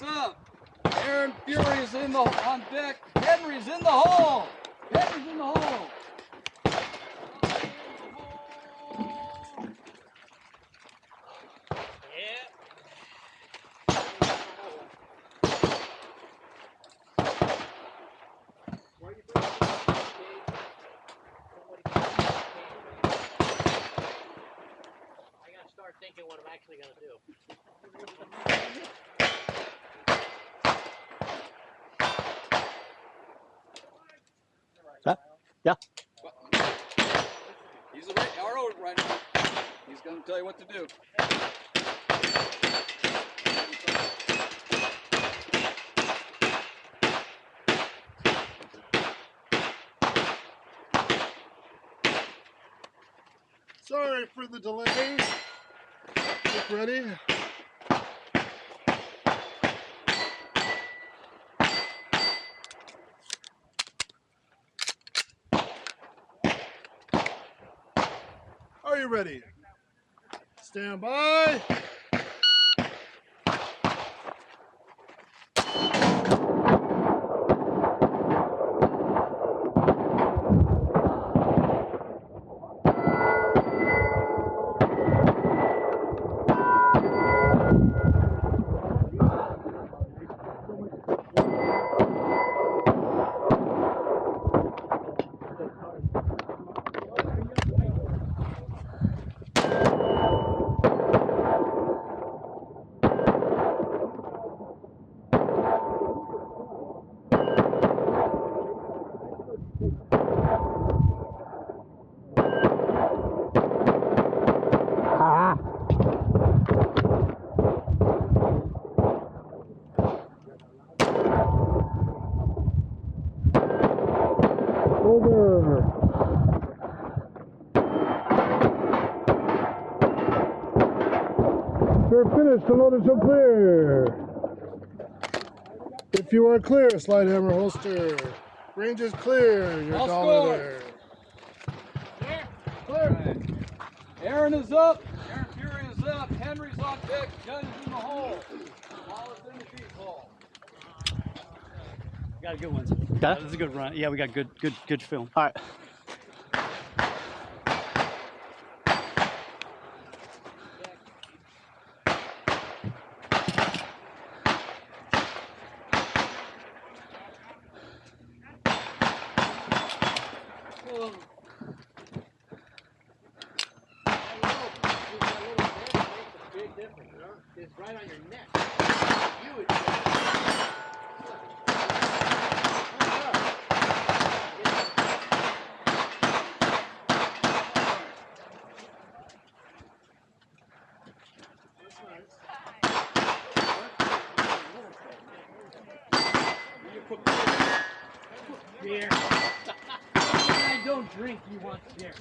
What's up? Aaron Fury is on deck. Henry's in the hole. Henry's in the hole. Start thinking what I'm actually going to do. Huh? Yeah. He's the RO right now. He's going to tell you what to do. Sorry for the delay. Get ready. Are you ready? Stand by. Over. You're finished. The load is so clear. If you are clear, slide hammer holster. Range is clear. You're dollar there. Clear. Right. Aaron is up. Aaron Fury is up. Henry's on deck. Gun is in the hole. Ball is in the deep hole. Got a good one. Got it? This is a good run. Yeah, we got good film. All right. It's right on your neck. You would beer. I don't drink, you want beer.